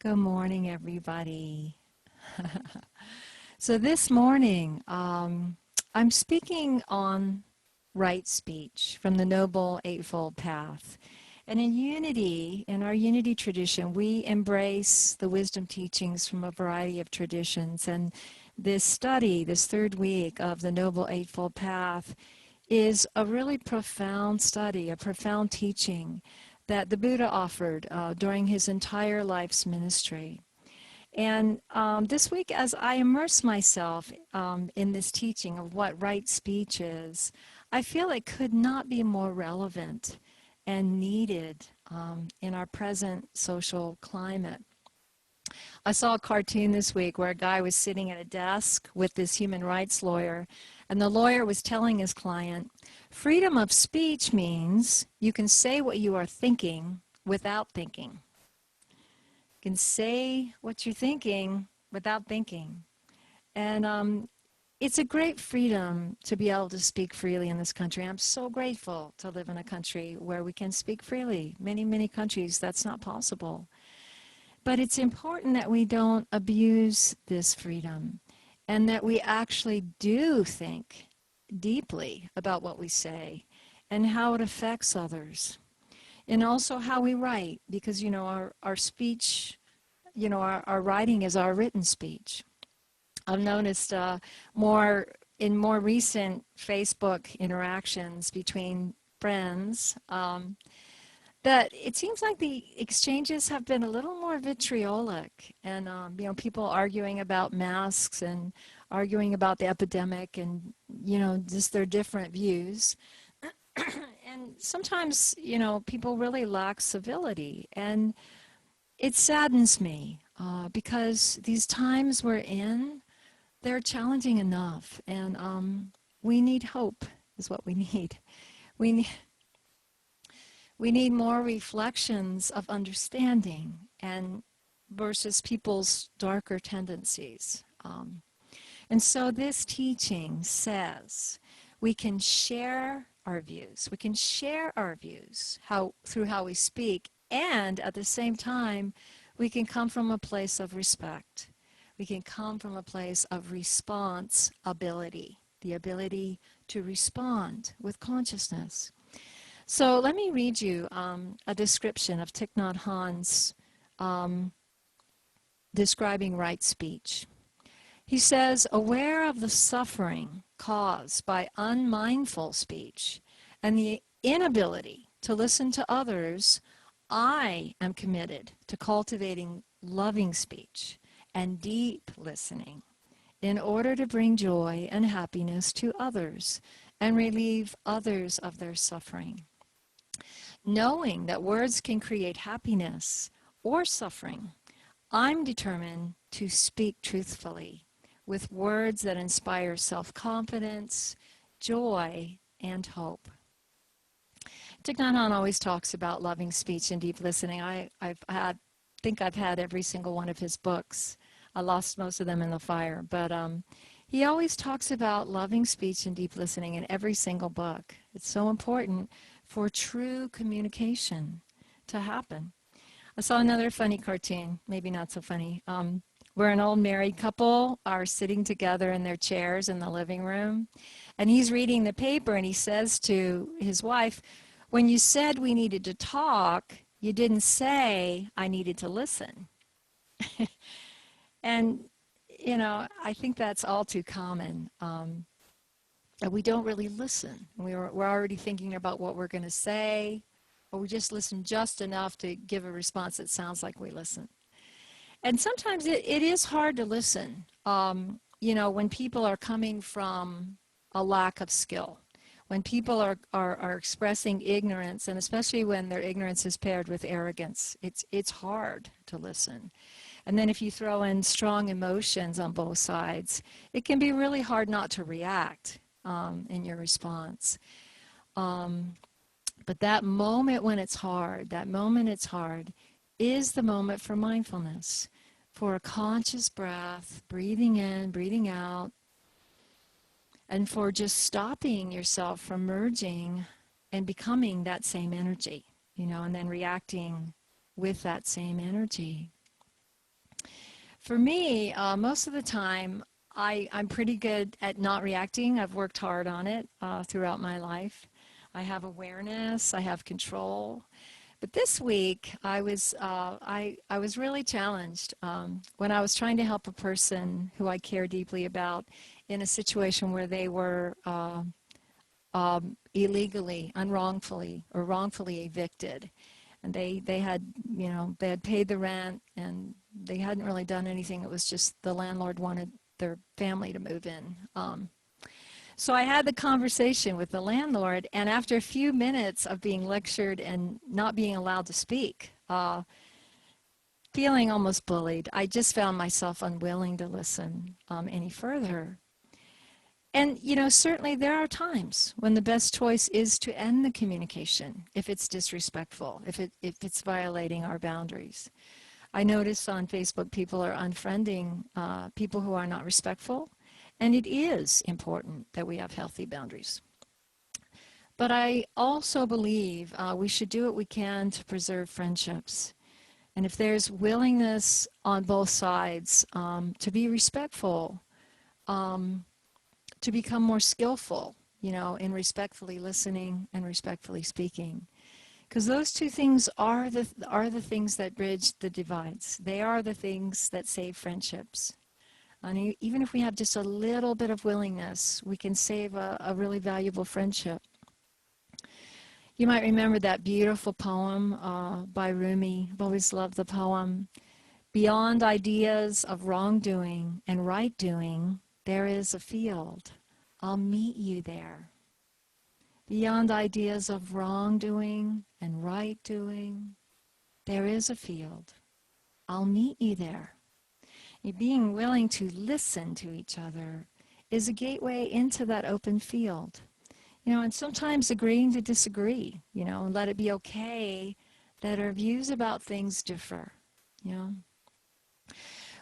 Good morning, everybody. So this morning, I'm speaking on right speech from the Noble Eightfold Path. And in unity, in our unity tradition, we embrace the wisdom teachings from a variety of traditions. And this study, this third week of the Noble Eightfold Path, is a really profound study, a profound teaching that the Buddha offered during his entire life's ministry. And this week, as I immerse myself in this teaching of what right speech is, I feel it could not be more relevant and needed in our present social climate. I saw a cartoon this week where a guy was sitting at a desk with this human rights lawyer, and the lawyer was telling his client, freedom of speech means you can say what you are thinking without thinking. You can say what you're thinking without thinking. And it's a great freedom to be able to speak freely in this country. I'm so grateful to live in a country where we can speak freely. Many, many countries, that's not possible. But it's important that we don't abuse this freedom and that we actually do think deeply about what we say and how it affects others. And also how we write, because, our speech, our writing is our written speech. I've noticed in more recent Facebook interactions between friends, that it seems like the exchanges have been a little more vitriolic, and people arguing about masks and arguing about the epidemic, and just their different views. And sometimes people really lack civility, and it saddens me because these times we're in, they're challenging enough, and we need hope is what we need. We need more reflections of understanding and versus people's darker tendencies. And so this teaching says we can share our views. We can share our views through how we speak, and at the same time, we can come from a place of respect. We can come from a place of response ability, the ability to respond with consciousness. So let me read you a description of Thich Nhat Hanh's describing right speech. He says, aware of the suffering caused by unmindful speech and the inability to listen to others, I am committed to cultivating loving speech and deep listening in order to bring joy and happiness to others and relieve others of their suffering. Knowing that words can create happiness or suffering, I'm determined to speak truthfully with words that inspire self-confidence, joy, and hope. Thich Nhat Hanh always talks about loving speech and deep listening. I think I've had every single one of his books. I lost most of them in the fire, but he always talks about loving speech and deep listening in every single book. It's so important for true communication to happen. I saw another funny cartoon, maybe not so funny, where an old married couple are sitting together in their chairs in the living room, and he's reading the paper, and he says to his wife, when you said we needed to talk, you didn't say I needed to listen. And, I think that's all too common. We don't really listen. We're already thinking about what we're going to say, or we just listen just enough to give a response that sounds like we listen. And sometimes it is hard to listen, when people are coming from a lack of skill, when people are expressing ignorance, and especially when their ignorance is paired with arrogance, it's hard to listen. And then if you throw in strong emotions on both sides, it can be really hard not to react in your response. But that moment when it's hard, is the moment for mindfulness, for a conscious breath, breathing in, breathing out, and for just stopping yourself from merging and becoming that same energy, and then reacting with that same energy. For me, most of the time, I'm pretty good at not reacting. I've worked hard on it throughout my life. I have awareness, I have control. But this week, I was really challenged when I was trying to help a person who I care deeply about in a situation where they were illegally, unwrongfully, or wrongfully evicted. And they had, they had paid the rent and they hadn't really done anything. It was just the landlord wanted their family to move in. So I had the conversation with the landlord, and after a few minutes of being lectured and not being allowed to speak, feeling almost bullied, I just found myself unwilling to listen any further. And, certainly there are times when the best choice is to end the communication if it's disrespectful, if it's violating our boundaries. I notice on Facebook people are unfriending people who are not respectful, and it is important that we have healthy boundaries. But I also believe we should do what we can to preserve friendships. And if there's willingness on both sides to be respectful, to become more skillful, in respectfully listening and respectfully speaking. Because those two things are the things that bridge the divides. They are the things that save friendships. And even if we have just a little bit of willingness, we can save a really valuable friendship. You might remember that beautiful poem by Rumi. I've always loved the poem. Beyond ideas of wrongdoing and right doing, there is a field. I'll meet you there. Beyond ideas of wrongdoing and right doing, there is a field. I'll meet you there. Being willing to listen to each other is a gateway into that open field. And sometimes agreeing to disagree, and let it be okay that our views about things differ,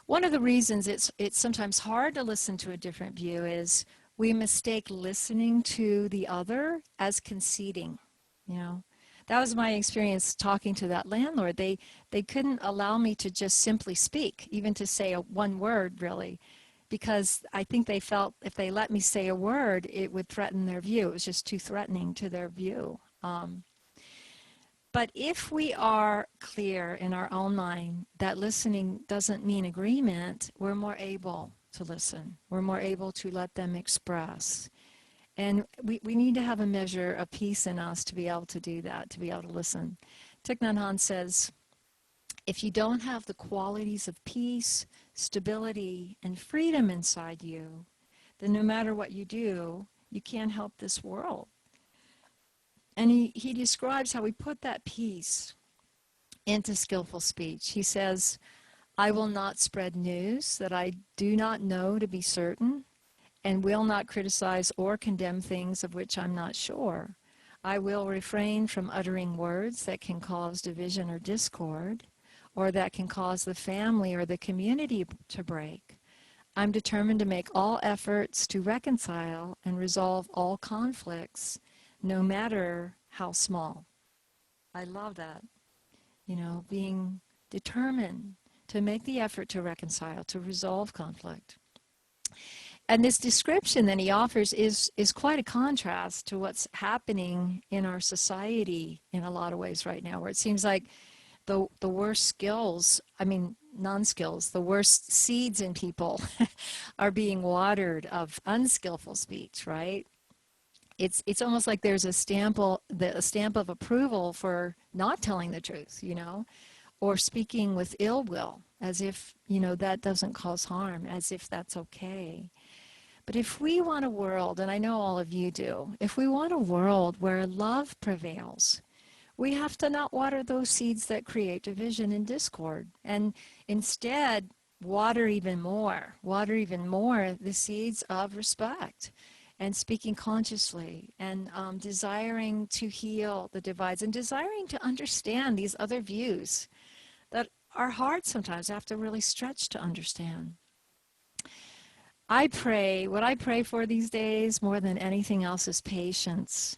One of the reasons it's sometimes hard to listen to a different view is we mistake listening to the other as conceding, That was my experience talking to that landlord. They couldn't allow me to just simply speak, even to say one word, really, because I think they felt if they let me say a word, it would threaten their view. It was just too threatening to their view. But if we are clear in our own mind that listening doesn't mean agreement, we're more able to listen. We're more able to let them express. And we need to have a measure of peace in us to be able to do that, to be able to listen. Thich Nhat Hanh says, if you don't have the qualities of peace, stability, and freedom inside you, then no matter what you do, you can't help this world. And he describes how we put that peace into skillful speech. He says, I will not spread news that I do not know to be certain, and will not criticize or condemn things of which I'm not sure. I will refrain from uttering words that can cause division or discord, or that can cause the family or the community to break. I'm determined to make all efforts to reconcile and resolve all conflicts, no matter how small. I love that. Being determined to make the effort to reconcile, to resolve conflict. And this description that he offers is quite a contrast to what's happening in our society in a lot of ways right now, where it seems like the worst skills, non-skills, the worst seeds in people are being watered of unskillful speech, right? It's almost like there's a stamp of approval for not telling the truth, or speaking with ill will, as if, that doesn't cause harm, as if that's okay. But if we want a world, and I know all of you do, if we want a world where love prevails, we have to not water those seeds that create division and discord, and instead water even more the seeds of respect and speaking consciously and desiring to heal the divides and desiring to understand these other views that are hard sometimes, have to really stretch to understand. What I pray for these days more than anything else is patience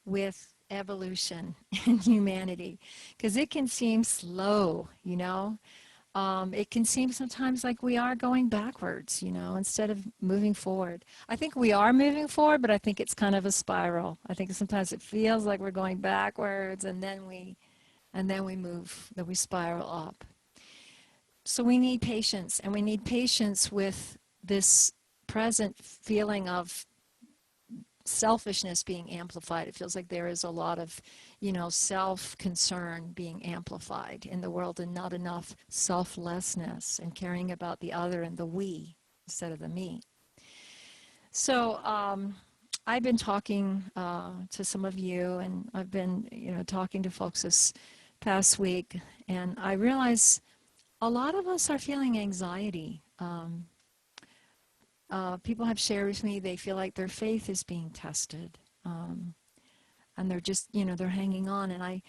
with evolution in humanity, because it can seem slow, you know. It can seem sometimes like we are going backwards, you know, instead of moving forward. I think we are moving forward, but I think it's kind of a spiral. I think sometimes it feels like we're going backwards, and then we move, then we spiral up. So we need patience, and we need patience with this present feeling of selfishness being amplified. It feels like there is a lot of, you know, self-concern being amplified in the world, and not enough selflessness and caring about the other and the we instead of the me. So I've been talking to some of you, and I've been, you know, talking to folks this past week, and I realize a lot of us are feeling anxiety. People have shared with me they feel like their faith is being tested, and they're just, you know, they're hanging on. And I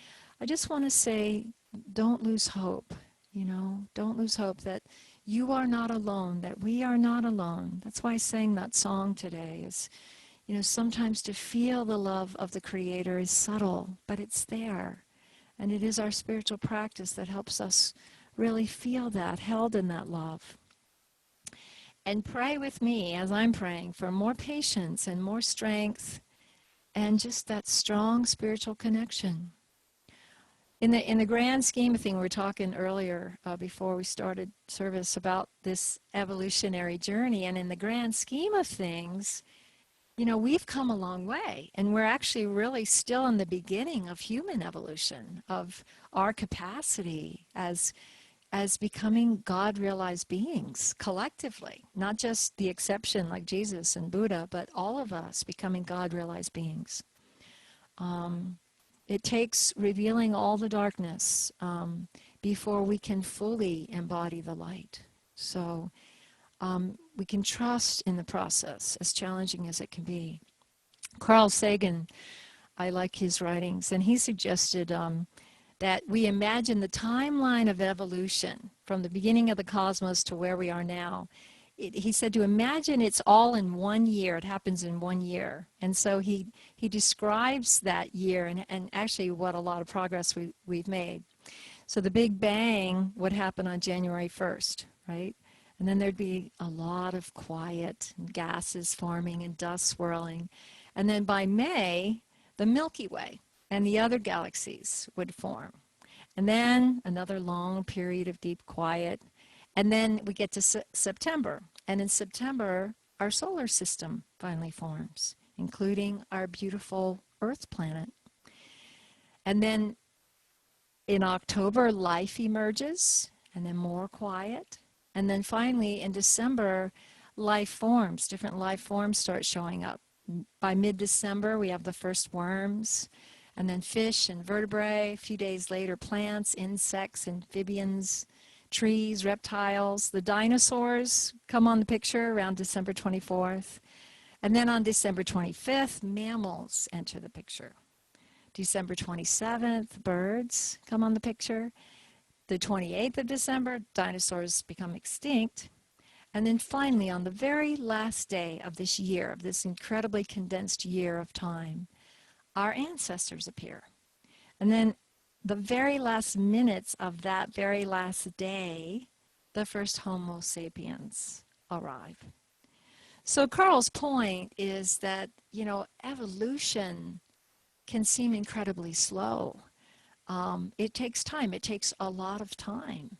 just want to say, don't lose hope. You know, don't lose hope that you are not alone, that we are not alone. That's why I sang that song today. Is, you know, sometimes to feel the love of the Creator is subtle, but it's there, and it is our spiritual practice that helps us really feel that, held in that love. And pray with me as I'm praying for more patience and more strength and just that strong spiritual connection. In the grand scheme of things, we were talking earlier before we started service about this evolutionary journey, and in the grand scheme of things, you know, we've come a long way, and we're actually really still in the beginning of human evolution, of our capacity as becoming God-realized beings collectively, not just the exception like Jesus and Buddha, but all of us becoming God-realized beings. It takes revealing all the darkness before we can fully embody the light. So we can trust in the process, as challenging as it can be. Carl Sagan, I like his writings, and he suggested that we imagine the timeline of evolution from the beginning of the cosmos to where we are now. He said to imagine it's all in 1 year. It happens in 1 year. And so he describes that year and actually what a lot of progress we've made. So the Big Bang would happen on January 1st, right? And then there'd be a lot of quiet, and gases forming and dust swirling. And then by May, the Milky Way and the other galaxies would form. And then another long period of deep quiet. And then we get to September. And in September, our solar system finally forms, including our beautiful Earth planet. And then in October, life emerges, and then more quiet. And then finally, in December, life forms, different life forms start showing up. By mid-December, we have the first worms, and then fish and vertebrae. A few days later, plants, insects, amphibians, trees, reptiles. The dinosaurs come on the picture around December 24th. And then on December 25th, mammals enter the picture. December 27th, birds come on the picture. The 28th of December, dinosaurs become extinct. And then finally, on the very last day of this year, of this incredibly condensed year of time, our ancestors appear. And then the very last minutes of that very last day, the first Homo sapiens arrive. So Carl's point is that, you know, evolution can seem incredibly slow. It takes time. It takes a lot of time.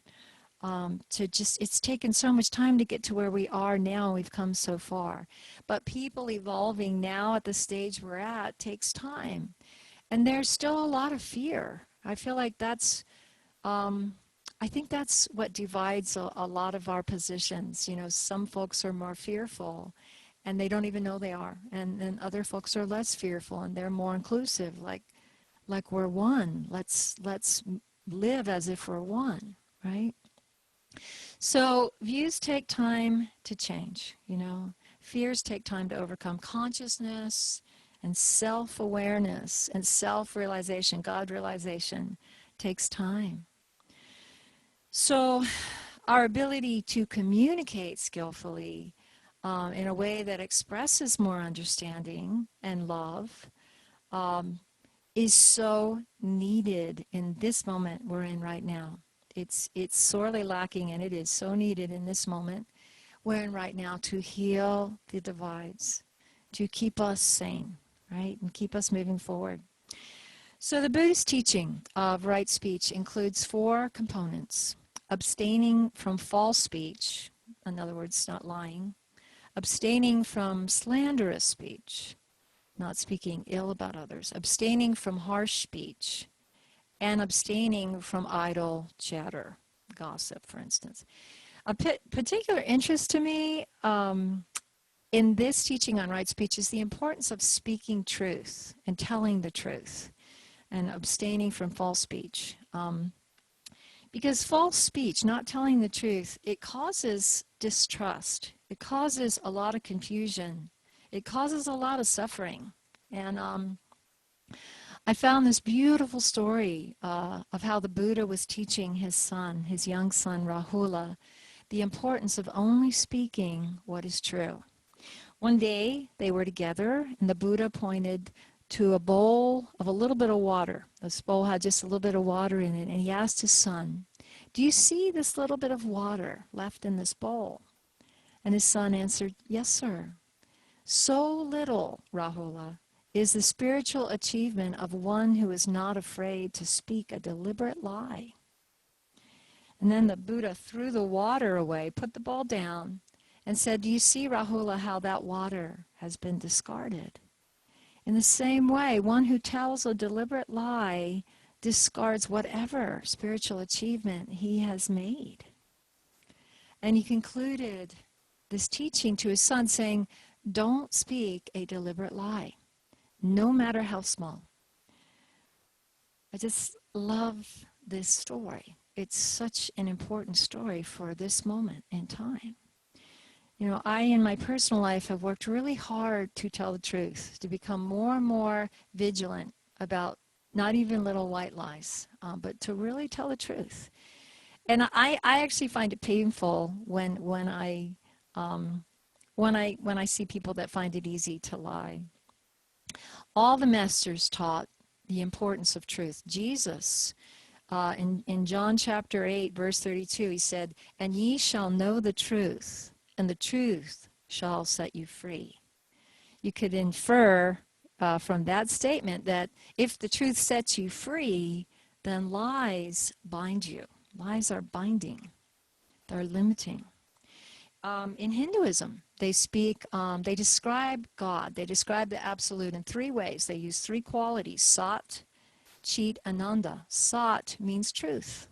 It's taken so much time to get to where we are now. We've come so far. But people evolving now at the stage we're at takes time. And there's still a lot of fear. I feel like I think that's what divides a lot of our positions. You know, some folks are more fearful and they don't even know they are. And then other folks are less fearful and they're more inclusive, like we're one. Let's live as if we're one, right? So views take time to change, you know. Fears take time to overcome. Consciousness and self-awareness and self-realization, God-realization, takes time. So our ability to communicate skillfully in a way that expresses more understanding and love is so needed in this moment we're in right now. It's sorely lacking, and it is so needed in this moment we're in right now to heal the divides, to keep us sane, right, and keep us moving forward. So the Buddhist teaching of right speech includes 4 components: abstaining from false speech, in other words, not lying; abstaining from slanderous speech, not speaking ill about others; abstaining from harsh speech; and abstaining from idle chatter, gossip, for instance. A particular interest to me in this teaching on right speech is the importance of speaking truth and telling the truth and abstaining from false speech. Because false speech, not telling the truth, it causes distrust. It causes a lot of confusion. It causes a lot of suffering. And I found this beautiful story of how the Buddha was teaching his son, his young son Rahula, the importance of only speaking what is true. One day they were together, and the Buddha pointed to a bowl of a little bit of water. This bowl had just a little bit of water in it, and he asked his son, "Do you see this little bit of water left in this bowl?" And his son answered, "Yes, sir." "So little, Rahula, is the spiritual achievement of one who is not afraid to speak a deliberate lie." And then the Buddha threw the water away, put the bowl down, and said, "Do you see, Rahula, how that water has been discarded? In the same way, one who tells a deliberate lie discards whatever spiritual achievement he has made." And he concluded this teaching to his son saying, don't speak a deliberate lie, no matter how small. I just love this story. It's such an important story for this moment in time. You know, I, in my personal life, have worked really hard to tell the truth, to become more and more vigilant about not even little white lies, but to really tell the truth. And I actually find it painful when I see people that find it easy to lie. All the masters taught the importance of truth. Jesus, in John chapter 8, verse 32, he said, "And ye shall know the truth, and the truth shall set you free." You could infer from that statement that if the truth sets you free, then lies bind you. Lies are binding. They're limiting. In Hinduism, they describe God, they describe the absolute in 3 ways. They use 3 qualities: Sat, Chit, Ananda. Sat means truth.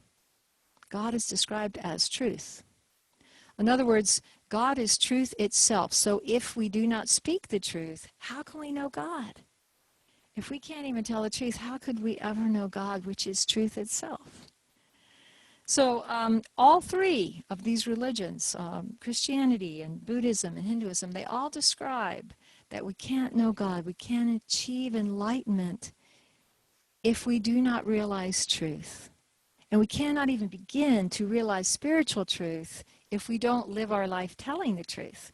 God is described as truth. In other words, God is truth itself. So if we do not speak the truth, how can we know God? If we can't even tell the truth, how could we ever know God, which is truth itself? So all 3 of these religions, Christianity and Buddhism and Hinduism, they all describe that we can't know God, we can't achieve enlightenment if we do not realize truth. And we cannot even begin to realize spiritual truth if we don't live our life telling the truth.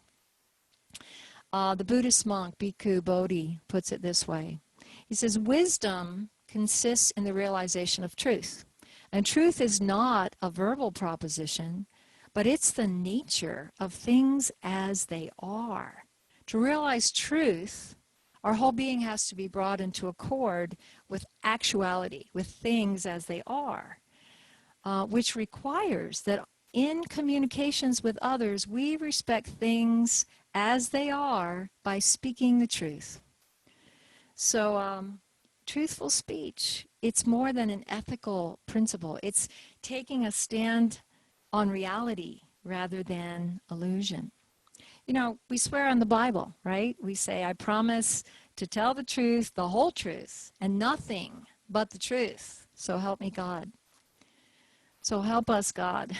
The Buddhist monk Bhikkhu Bodhi puts it this way. He says, "Wisdom consists in the realization of truth. And truth is not a verbal proposition, but it's the nature of things as they are. To realize truth, our whole being has to be brought into accord with actuality, with things as they are, which requires that in communications with others, we respect things as they are by speaking the truth." So, truthful speech, it's more than an ethical principle. It's taking a stand on reality rather than illusion. You know, we swear on the Bible, right? We say, "I promise to tell the truth, the whole truth, and nothing but the truth. So help me God." So help us, God.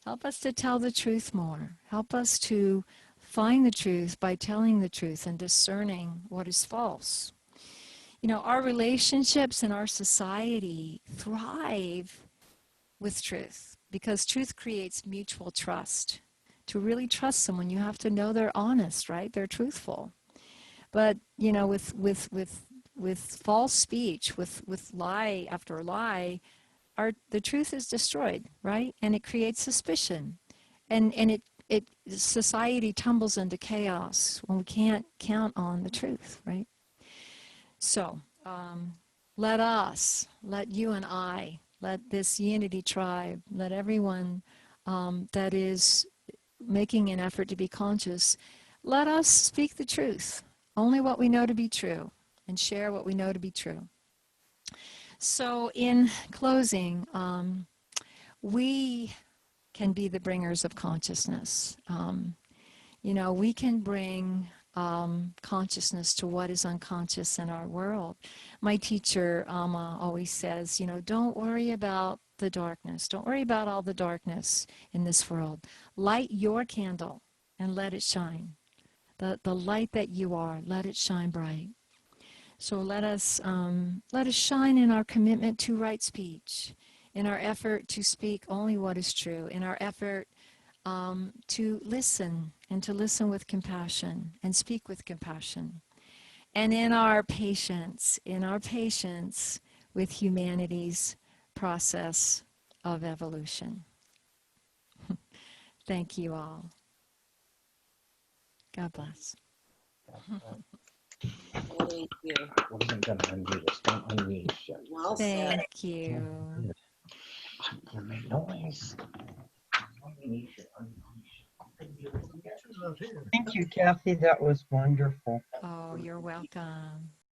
Help us to tell the truth more. Help us to find the truth by telling the truth and discerning what is false. You know, our relationships and our society thrive with truth because truth creates mutual trust. To really trust someone, you have to know they're honest, right? They're truthful. But, you know, with false speech, with lie after lie, the truth is destroyed, right? And it creates suspicion, and society tumbles into chaos when we can't count on the truth, right? So let you and I, let this unity tribe, let everyone that is making an effort to be conscious, let us speak the truth, only what we know to be true, and share what we know to be true. So in closing, we can be the bringers of consciousness. We can bring consciousness to what is unconscious in our world. My teacher, Amma, always says, don't worry about the darkness. Don't worry about all the darkness in this world. Light your candle and let it shine. The light that you are, let it shine bright. So let us shine in our commitment to right speech, in our effort to speak only what is true, in our effort to listen, and to listen with compassion and speak with compassion, and in our patience with humanity's process of evolution. Thank you all. God bless. Thank you. I wasn't going to unmute us. Don't unmute us yet. Well said. Thank you. I'm going to make noise. Thank you, Kathy. That was wonderful. Oh, you're welcome.